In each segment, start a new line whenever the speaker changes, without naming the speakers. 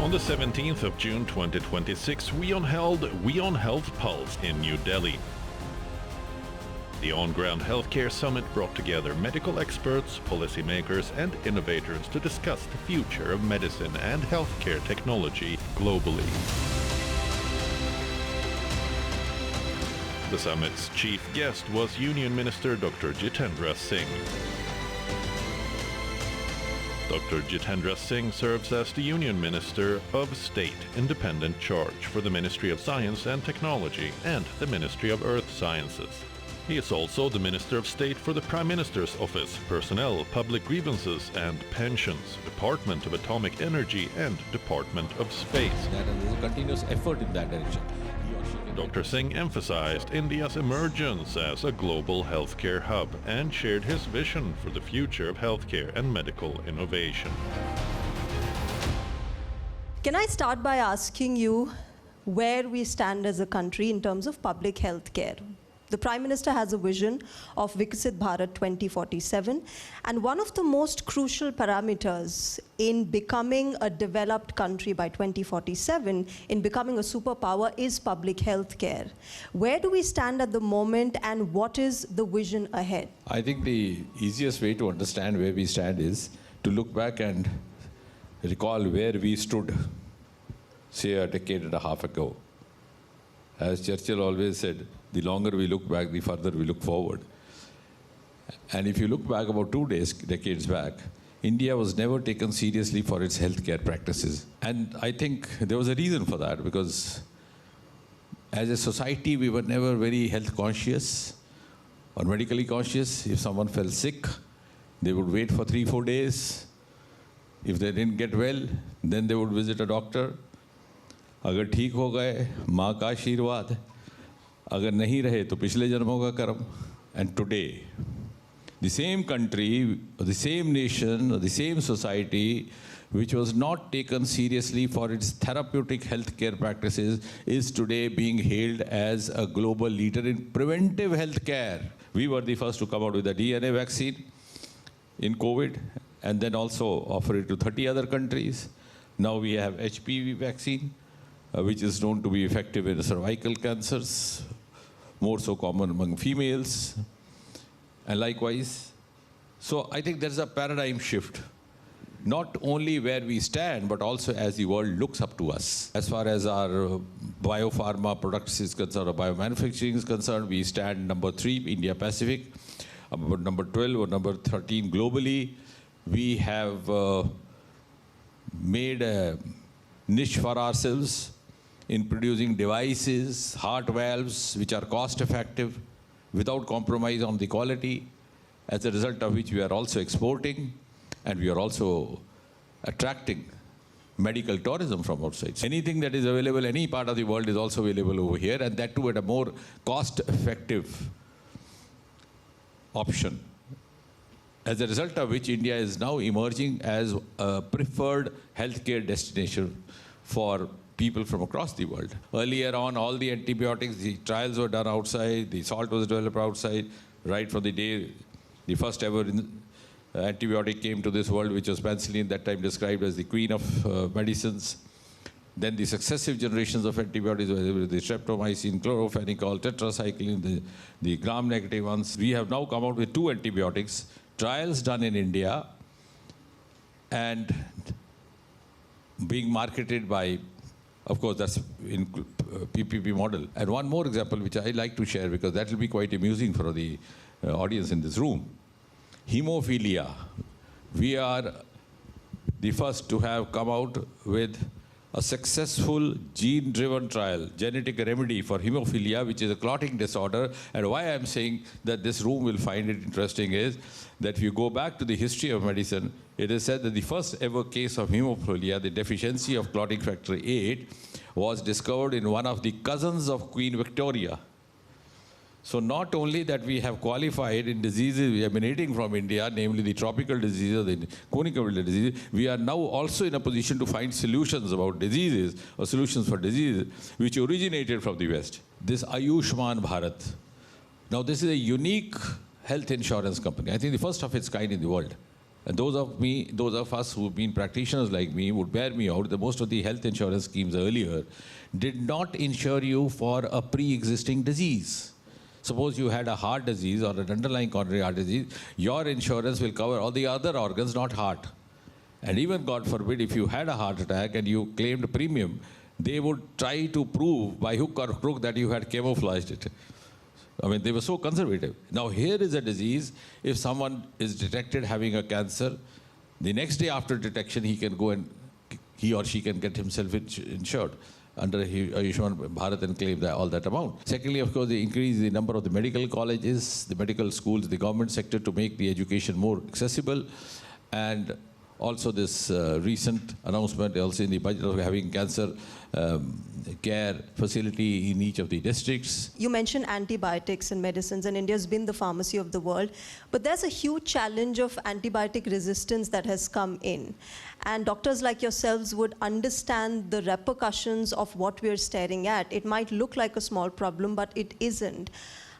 On the 17th of June 2026, WION held WION Health Pulse in New Delhi. The on-ground healthcare summit brought together medical experts, policymakers and innovators to discuss the future of medicine and healthcare technology globally. The summit's chief guest was Union Minister Dr Jitendra Singh. Dr Jitendra Singh serves as the Union Minister of State, independent charge for the Ministry of Science and Technology and the Ministry of Earth Sciences. He is also the Minister of State for the Prime Minister's Office, Personnel, Public Grievances and Pensions, Department of Atomic Energy and Department of Space.
There is a continuous effort in that direction.
Dr. Singh emphasized India's emergence as a global healthcare hub and shared his vision for the future of healthcare and medical innovation.
Can I start by asking you where we stand as a country in terms of public health care? The Prime Minister has a vision of Viksit Bharat 2047, and one of the most crucial parameters in becoming a developed country by 2047, in becoming a superpower, is public health care. Where do we stand at the moment, and what is the vision ahead?
I think the easiest way to understand where we stand is to look back and recall where we stood, say, a decade and a half ago. As Churchill always said, the longer we look back, the further we look forward. And if you look back about decades back, India was never taken seriously for its healthcare practices. And I think there was a reason for that, because as a society, we were never very health conscious or medically conscious. If someone fell sick, they would wait for 3-4 days. If they didn't get well, then they would visit a doctor. अगर ठीक हो गए माँ का आशीर्वाद, अगर नहीं रहे तो पिछले जन्मों का कर्म. And today, the same country, the same nation, the same society, which was not taken seriously for its therapeutic healthcare practices, is today being hailed as a global leader in preventive healthcare. We were the first to come out with a DNA vaccine in COVID, and then also offer it to 30 other countries. Now we have HPV vaccine, which is known to be effective in cervical cancers, more so common among females, and likewise. So I think there's a paradigm shift, not only where we stand, but also as the world looks up to us. As far as our biopharma products is concerned, or biomanufacturing is concerned, we stand number 3, India Pacific, about number 12 or number 13 globally. We have made a niche for ourselves in producing devices, heart valves, which are cost effective without compromise on the quality, as a result of which we are also exporting, and we are also attracting medical tourism from outside. Anything that is available any part of the world is also available over here, and that too at a more cost effective option. As a result of which India is now emerging as a preferred healthcare destination for people from across the world. Earlier on, all the antibiotics, the trials were done outside, the salt was developed outside, right from the day the first ever antibiotic came to this world, which was penicillin, that time described as the queen of medicines. Then the successive generations of antibiotics, whether the streptomycin, chlorophenicol, tetracycline, the gram-negative ones. We have now come out with 2 antibiotics, trials done in India, and being marketed by, of course, that's in PPP model. And one more example, which I like to share, because that will be quite amusing for the audience in this room. Hemophilia. We are the first to have come out with a successful gene-driven trial, genetic remedy for hemophilia, which is a clotting disorder. And why I'm saying that this room will find it interesting is that if you go back to the history of medicine, it is said that the first ever case of hemophilia, the deficiency of clotting factor 8, was discovered in one of the cousins of Queen Victoria. So not only that we have qualified in diseases emanating from India, namely the tropical diseases, the communicable diseases, we are now also in a position to find solutions about diseases, or solutions for diseases, which originated from the West. This Ayushman Bharat. Now this is a unique health insurance company. I think the first of its kind in the world. And those of us who've been practitioners like me would bear me out that most of the health insurance schemes earlier did not insure you for a pre-existing disease. Suppose you had a heart disease or an underlying coronary heart disease, your insurance will cover all the other organs, not heart. And even, God forbid, if you had a heart attack and you claimed a premium, they would try to prove by hook or crook that you had camouflaged it. I mean, they were so conservative. Now, here is a disease. If someone is detected having a cancer, the next day after detection, he can go and he or she can get himself insured under Ayushman Bharat and claim all that amount. Secondly, of course, they increase the number of the medical colleges, the medical schools, the government sector to make the education more accessible. And also this recent announcement also in the budget of having cancer care facility in each of the districts.
You mentioned antibiotics and medicines, and India's been the pharmacy of the world. But there's a huge challenge of antibiotic resistance that has come in. And doctors like yourselves would understand the repercussions of what we're staring at. It might look like a small problem, but it isn't.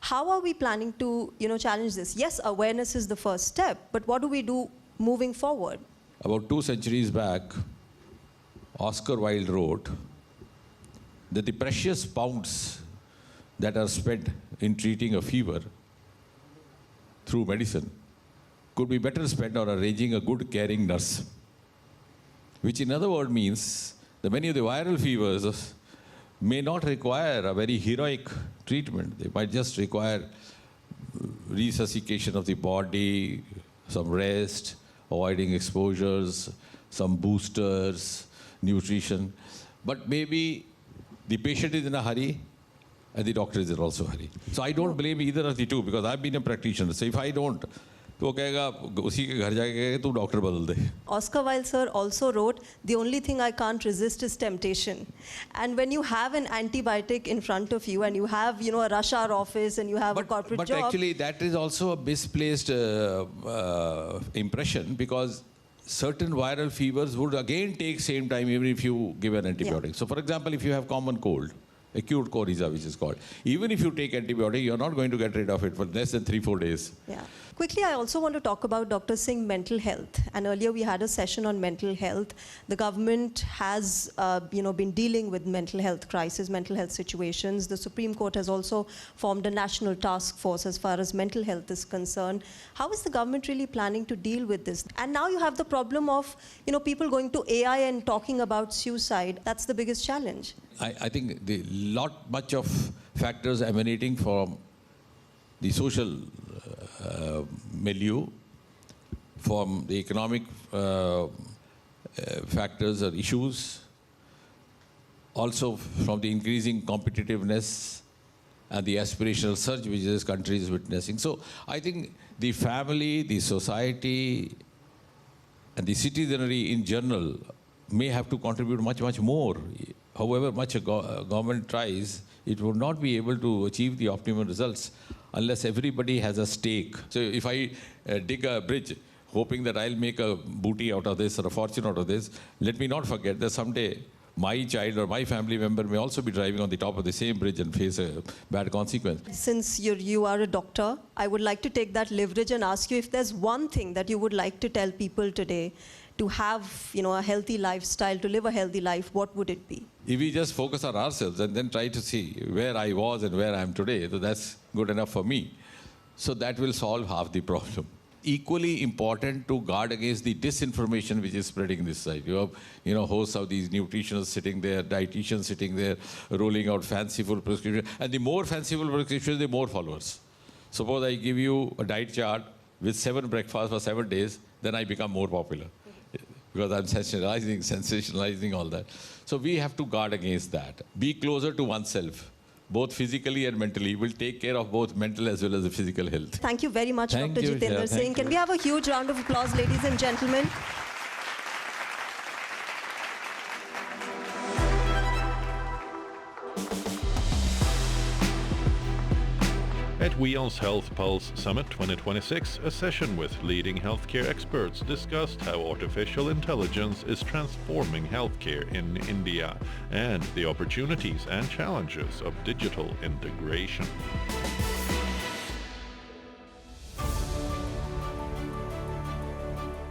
How are we planning to, challenge this? Yes, awareness is the first step, but what do we do moving forward?
About 2 centuries back, Oscar Wilde wrote that the precious pounds that are spent in treating a fever through medicine could be better spent on arranging a good caring nurse. Which in other words means that many of the viral fevers may not require a very heroic treatment. They might just require resuscitation of the body, some rest, avoiding exposures, some boosters, nutrition. But maybe the patient is in a hurry and the doctor is in also a hurry. So I don't blame either of the two because I've been a practitioner. So if I don't, तो वो कहेगा उसी के घर जाके कहेगा तू doctor बदल दे.
Oscar Wilde sir also wrote, the only thing I can't resist is temptation. And when you have an antibiotic in front of you and you have, a rush hour office and you have a corporate job.
But actually that is also a misplaced impression because certain viral fevers would again take same time even if you give an antibiotic. So for example, if you have common cold, acute coryza which is called, even if you take antibiotic, you're not going to get rid of it for less than 3-4 days.
Yeah. Quickly, I also want to talk about Dr. Singh, mental health. And earlier we had a session on mental health. The government has, been dealing with mental health crisis, mental health situations. The Supreme Court has also formed a national task force as far as mental health is concerned. How is the government really planning to deal with this? And now you have the problem of, people going to AI and talking about suicide. That's the biggest challenge.
I think much of factors emanating from the social milieu, from the economic factors or issues, also from the increasing competitiveness and the aspirational surge which this country is witnessing. So I think the family, the society, and the citizenry in general may have to contribute much, much more. However much a government tries, it would not be able to achieve the optimum results unless everybody has a stake. So if I dig a bridge, hoping that I'll make a booty out of this or a fortune out of this, let me not forget that someday my child or my family member may also be driving on the top of the same bridge and face a bad consequence. Since
you are a doctor, I would like to take that leverage and ask you if there's one thing that you would like to tell people today to have, a healthy lifestyle, to live a healthy life, what would it be?
If we just focus on ourselves and then try to see where I was and where I am today, so that's good enough for me. So that will solve half the problem. Equally important to guard against the disinformation which is spreading this side. You have, hosts of these nutritionists sitting there, dietitians sitting there, rolling out fanciful prescriptions. And the more fanciful prescriptions, the more followers. Suppose I give you a diet chart with 7 breakfasts for 7 days, then I become more popular. Because I'm sensationalizing all that. So we have to guard against that. Be closer to oneself, both physically and mentally. We'll take care of both mental as well as the physical health.
Thank you very much, Dr. Jitendra Singh. Can we have a huge round of applause, ladies and gentlemen?
At WION's Health Pulse Summit 2026, a session with leading healthcare experts discussed how artificial intelligence is transforming healthcare in India and the opportunities and challenges of digital integration.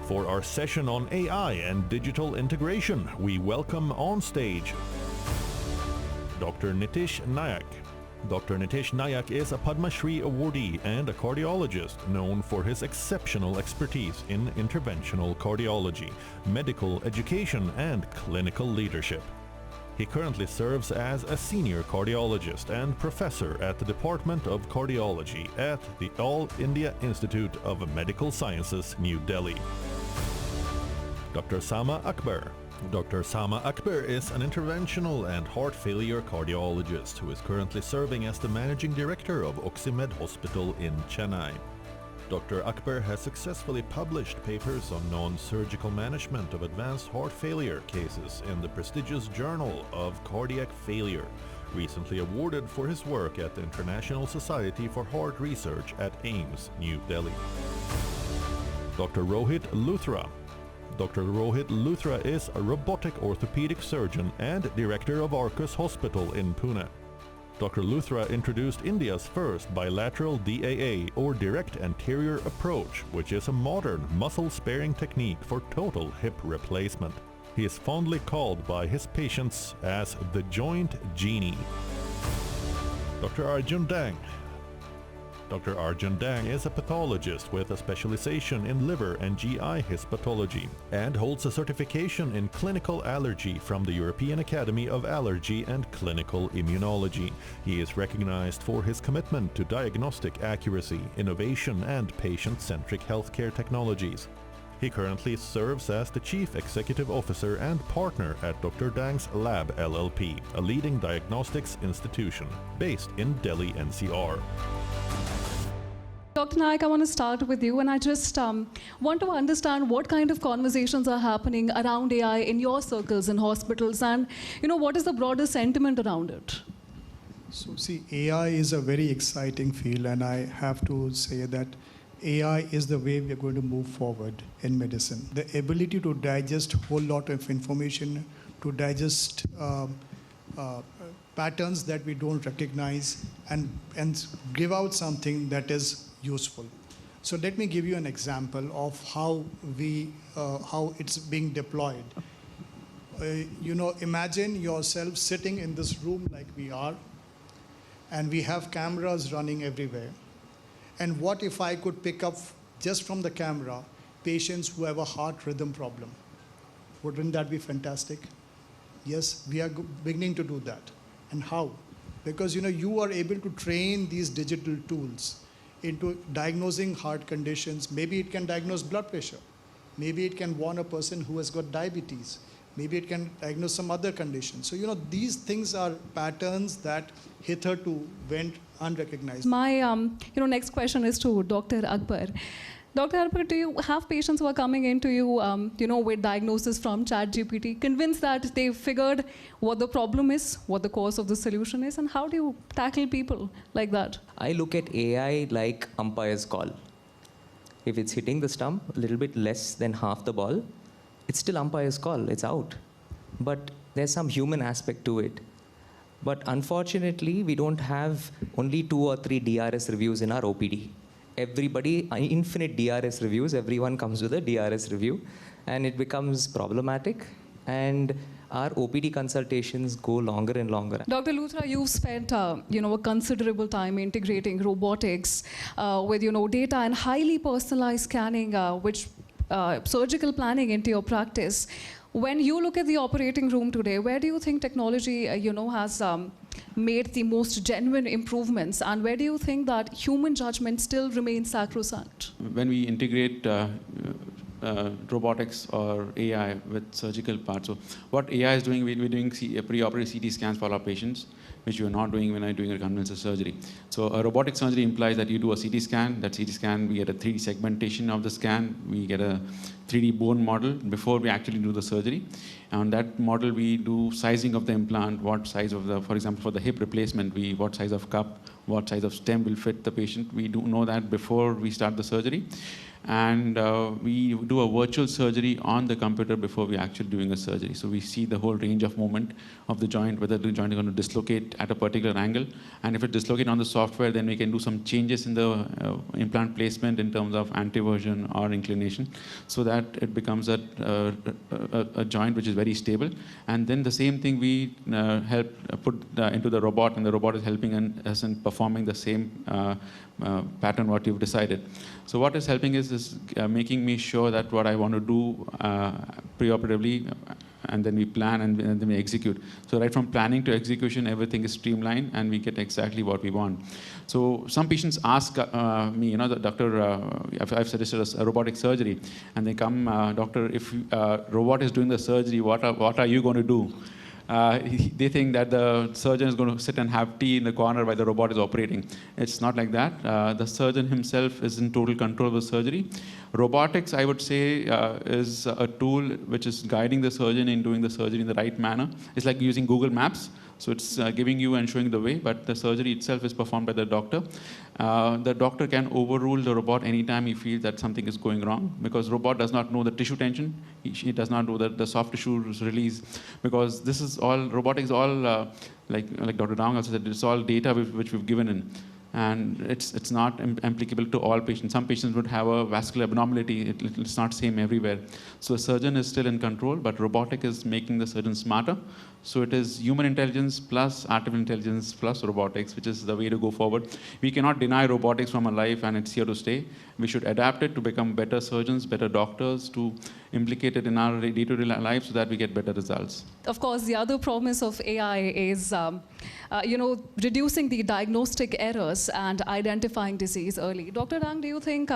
For our session on AI and digital integration, we welcome on stage Dr. Nitish Nayak. Dr. Nitish Nayak is a Padma Shri awardee and a cardiologist known for his exceptional expertise in interventional cardiology, medical education, and clinical leadership. He currently serves as a senior cardiologist and professor at the Department of Cardiology at the All India Institute of Medical Sciences, New Delhi. Dr. Sama Akbar. Dr. Sama Akbar is an interventional and heart failure cardiologist who is currently serving as the managing director of Oxymed Hospital in Chennai. Dr. Akbar has successfully published papers on non-surgical management of advanced heart failure cases in the prestigious Journal of Cardiac Failure, recently awarded for his work at the International Society for Heart Research at AIIMS, New Delhi. Dr. Rohit Luthra. Dr. Rohit Luthra is a robotic orthopedic surgeon and director of Arcus Hospital in Pune. Dr. Luthra introduced India's first bilateral DAA or direct anterior approach, which is a modern muscle-sparing technique for total hip replacement. He is fondly called by his patients as the joint genie. Dr. Arjun Dang. Dr. Arjun Dang is a pathologist with a specialization in liver and GI histology and holds a certification in clinical allergy from the European Academy of Allergy and Clinical Immunology. He is recognized for his commitment to diagnostic accuracy, innovation, and patient-centric healthcare technologies. He currently serves as the Chief Executive Officer and partner at Dr. Dang's Lab LLP, a leading diagnostics institution based in Delhi NCR.
Dr. Nayak, I want to start with you, and I just want to understand what kind of conversations are happening around AI in your circles in hospitals, and what is the broader sentiment around it?
So see, AI is a very exciting field, and I have to say that AI is the way we are going to move forward in medicine. The ability to digest a whole lot of information, to digest patterns that we don't recognize, and give out something that is useful. So let me give you an example of how it's being deployed. Imagine yourself sitting in this room like we are, and we have cameras running everywhere. And what if I could pick up just from the camera patients who have a heart rhythm problem? Wouldn't that be fantastic? Yes, we are beginning to do that. And how? Because you are able to train these digital tools into diagnosing heart conditions. Maybe it can diagnose blood pressure. Maybe it can warn a person who has got diabetes. Maybe it can diagnose some other condition. So, these things are patterns that hitherto went unrecognized.
My next question is to Dr. Akbar. Dr. Akbar, do you have patients who are coming into you, with diagnosis from ChatGPT, convinced that they figured what the problem is, what the cause of the solution is, and how do you tackle people like that?
I look at AI like umpire's call. If it's hitting the stump a little bit less than half the ball, it's still umpire's call, it's out. But there's some human aspect to it. But unfortunately, we don't have only 2 or 3 DRS reviews in our OPD. Everybody, infinite DRS reviews, everyone comes with a DRS review, and it becomes problematic, and our OPD consultations go longer and longer.
Dr. Luthra, you've spent a considerable time integrating robotics with data and highly personalized scanning, which surgical planning into your practice. When you look at the operating room today, where do you think technology has made the most genuine improvements, and where do you think that human judgment still remains sacrosanct?
When we integrate robotics or AI with surgical parts, so what AI is doing, we're doing pre-operative CT scans for our patients, which you're not doing when I'm doing a conventional surgery. So a robotic surgery implies that you do a CT scan. That CT scan, we get a 3D segmentation of the scan. We get a 3D bone model before we actually do the surgery. On that model, we do sizing of the implant, what size of the, for example, for the hip replacement, what size of cup, what size of stem will fit the patient. We do know that before we start the surgery. and we do a virtual surgery on the computer before we actually doing a surgery. So we see the whole range of movement of the joint, whether the joint is going to dislocate at a particular angle, and if it dislocates on the software, then we can do some changes in the implant placement in terms of anteversion or inclination, so that it becomes a joint which is very stable. And then the same thing we help put into the robot, and the robot is helping us in performing the same pattern what you've decided. So what is helping is making me sure that what I want to do preoperatively, and then we plan and then we execute. So right from planning to execution, everything is streamlined and we get exactly what we want. So some patients ask me, the doctor, I've suggested a robotic surgery, and they come, doctor, if robot is doing the surgery, what are you going to do? They think that the surgeon is going to sit and have tea in the corner while the robot is operating. It's not like that. The surgeon himself is in total control of the surgery. Robotics, I would say, is a tool which is guiding the surgeon in doing the surgery in the right manner. It's like using Google Maps. So it's giving you and showing the way, but the surgery itself is performed by the doctor. The doctor can overrule the robot anytime he feels that something is going wrong, because robot does not know the tissue tension. He does not know the soft tissue release, because this is all, robotics all, like Dr. Dang also said, it's all data which we've given in. And it's not applicable to all patients. Some patients would have a vascular abnormality. It's not same everywhere. So the surgeon is still in control, but robotic is making the surgeon smarter. So it is human intelligence plus artificial intelligence plus robotics, which is the way to go forward. We cannot deny robotics from our life, and it's here to stay. We should adapt it to become better surgeons, better doctors, to implicate it in our day-to-day life so that we get better results.
Of course, the other promise of AI is reducing the diagnostic errors and identifying disease early. Dr. Dang, do you think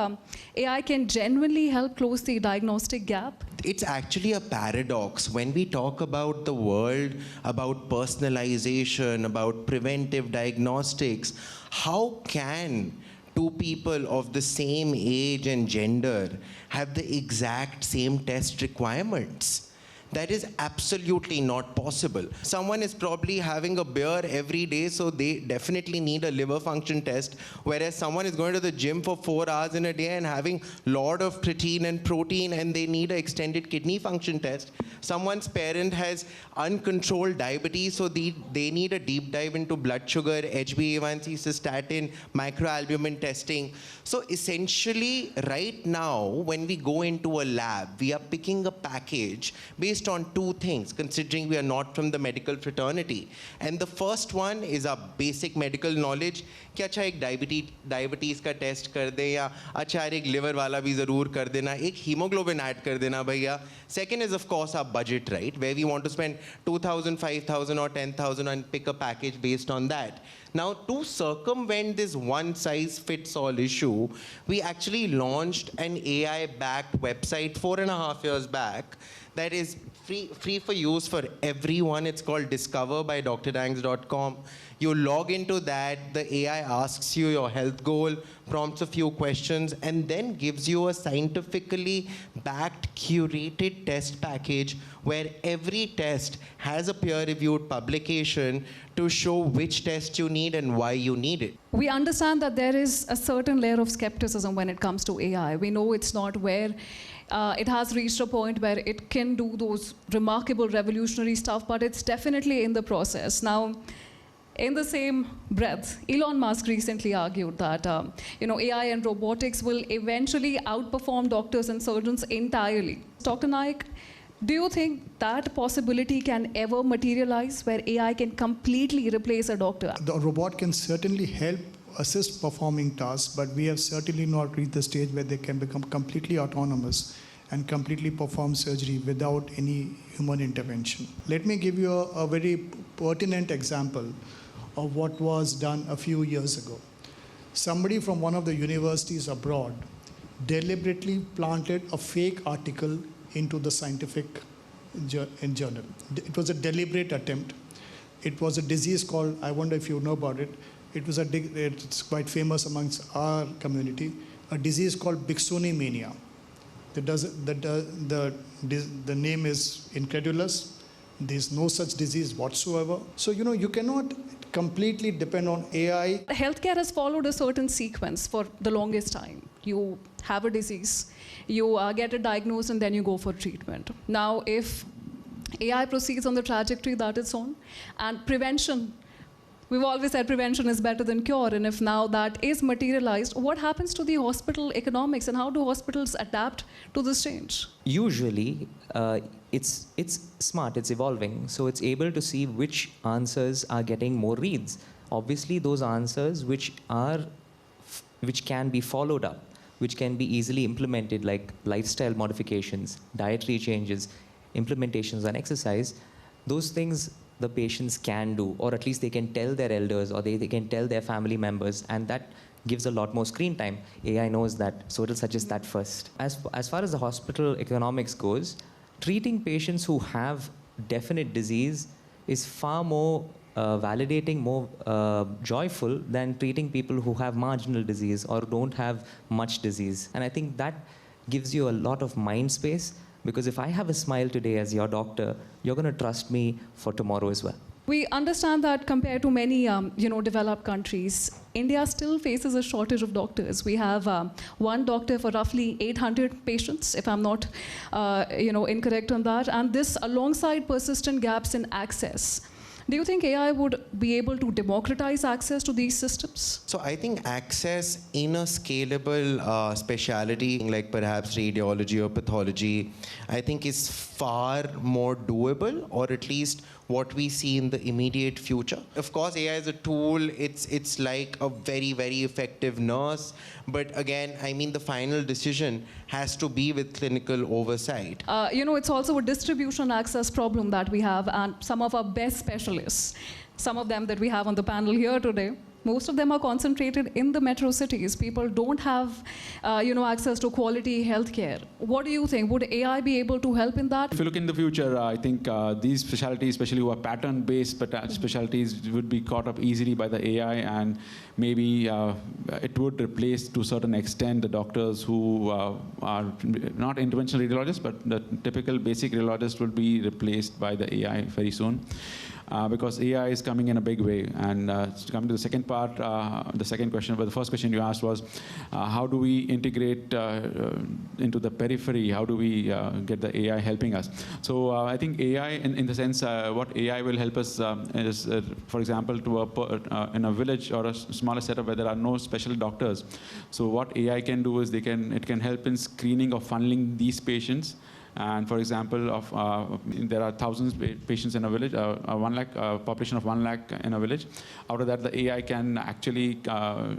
AI can genuinely help close the diagnostic gap?
It's actually a paradox. When we talk about the world, about personalization, about preventive diagnostics, how can two people of the same age and gender have the exact same test requirements? That is absolutely not possible. Someone is probably having a beer every day, so they definitely need a liver function test, whereas someone is going to the gym for 4 hours in a day and having a lot of creatine and protein, and they need an extended kidney function test. Someone's parent has uncontrolled diabetes, so they need a deep dive into blood sugar, HbA1c, cystatin, microalbumin testing. So essentially, right now, when we go into a lab, we are picking a package based on two things, considering we are not from the medical fraternity. And the first one is our basic medical knowledge. कि अच्छा एक diabetes का test कर दे, या अच्छा एक liver वाला भी ज़रूर कर देना, एक हीमोग्लोबिन ऐड कर देना भैया. Second is of course our budget, right, where we want to spend 2,000, 5,000 or 10,000 and pick a package based on that. Now, to circumvent this one-size-fits-all issue, we actually launched an AI-backed website 4.5 years back that is free for use for everyone. It's called discoverbydradangs.com. You log into that, the AI asks you your health goal, prompts a few questions, and then gives you a scientifically backed, curated test package where every test has a peer-reviewed publication to show which test you need and why you need it.
We understand that there is a certain layer of skepticism when it comes to AI. We know it's not where it has reached a point where it can do those remarkable revolutionary stuff, but it's definitely in the process. Now, in the same breath, Elon Musk recently argued that AI and robotics will eventually outperform doctors and surgeons entirely. Dr. Naik, do you think that possibility can ever materialize, where AI can completely replace a doctor?
The robot can certainly help assist performing tasks, but we have certainly not reached the stage where they can become completely autonomous and completely perform surgery without any human intervention. Let me give you a very pertinent example of what was done a few years ago. Somebody from one of the universities abroad deliberately planted a fake article into the scientific journal. It was a deliberate attempt. It was a disease called, I wonder if you know about it, it's quite famous amongst our community, a disease called Biksuni mania. The name is incredulous. There's no such disease whatsoever. So, you cannot completely depend on AI.
Healthcare has followed a certain sequence for the longest time. You have a disease, you get it diagnosed, and then you go for treatment. Now, if AI proceeds on the trajectory that it's on, and prevention, we've always said prevention is better than cure, and if now that is materialized, what happens to the hospital economics, and how do hospitals adapt to this change?
Usually, it's smart, it's evolving, so it's able to see which answers are getting more reads. Obviously, those answers which can be followed up, which can be easily implemented, like lifestyle modifications, dietary changes, implementations on exercise, those things the patients can do, or at least they can tell their elders, or they can tell their family members, and that gives a lot more screen time. AI knows that, so it'll suggest that first. As far as the hospital economics goes, treating patients who have definite disease is far more validating, more joyful than treating people who have marginal disease or don't have much disease. And I think that gives you a lot of mind space, because if I have a smile today as your doctor, you're going to trust me for tomorrow as well.
We understand that compared to many developed countries, India still faces a shortage of doctors. We have one doctor for roughly 800 patients, if I'm not incorrect on that, and this alongside persistent gaps in access. Do you think AI would be able to democratize access to these systems?
So I think access in a scalable specialty, like perhaps radiology or pathology, I think is far more doable, or at least what we see in the immediate future. Of course, AI is a tool. It's like a very, very effective nurse. But again, I mean, the final decision has to be with clinical oversight.
It's also a distribution access problem that we have, and some of our best specialists, some of them that we have on the panel here today, most of them are concentrated in the metro cities. People don't have, access to quality healthcare. What do you think? Would AI be able to help in that?
If you look in the future, I think these specialties, especially who are pattern-based specialties, would be caught up easily by the AI, and maybe it would replace, to a certain extent, the doctors who are not interventional radiologists, but the typical basic radiologist will be replaced by the AI very soon. Because AI is coming in a big way. And to come to the second part, the second question, but the first question you asked was, how do we integrate into the periphery? How do we get the AI helping us? So I think AI, in the sense, what AI will help us is, for example, in a village or a smaller setup where there are no special doctors. So what AI can do is it can help in screening or funneling these patients. And for example, there are thousands of patients in a village, 1 lakh, population of 1 lakh in a village. Out of that, the AI can actually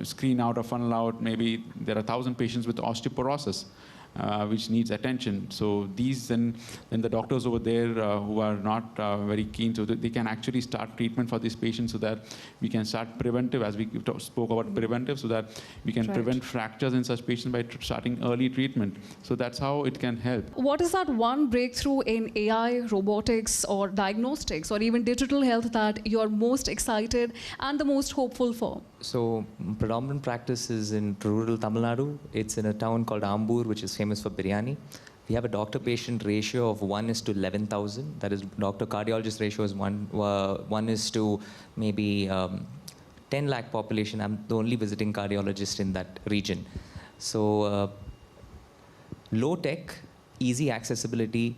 screen out or funnel out, maybe there are 1,000 patients with osteoporosis, which needs attention. So these, then the doctors over there who are not very keen, so that they can actually start treatment for these patients, so that we can start preventive, as we spoke about preventive, so that we can prevent fractures in such patients by starting early treatment. So that's how it can help.
What is that one breakthrough in AI, robotics, or diagnostics, or even digital health that you're most excited and the most hopeful for?
So predominant practice is in rural Tamil Nadu. It's in a town called Ambur, which is famous for biryani. We have a doctor-patient ratio of 1:11,000. That is, doctor-cardiologist ratio is 1 to maybe 10 lakh population. I'm the only visiting cardiologist in that region. So low tech, easy accessibility,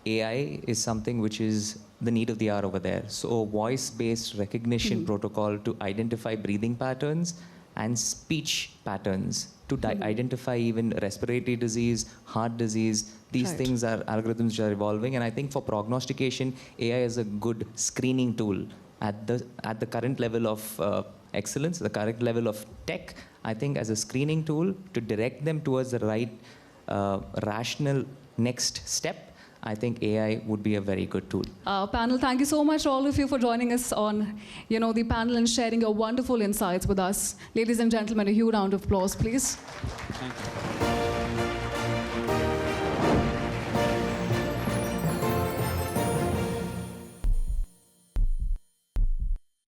AI is something which is the need of the hour over there. So voice-based recognition protocol to identify breathing patterns and speech patterns to identify even respiratory disease, heart disease. These things are algorithms which are evolving. And I think for prognostication, AI is a good screening tool at the current level of excellence, the current level of tech. I think as a screening tool to direct them towards the right rational next step, I think AI would be a very good tool.
Panel, thank you so much, all of you, for joining us on the panel and sharing your wonderful insights with us. Ladies and gentlemen, a huge round of applause, please.
Thank you.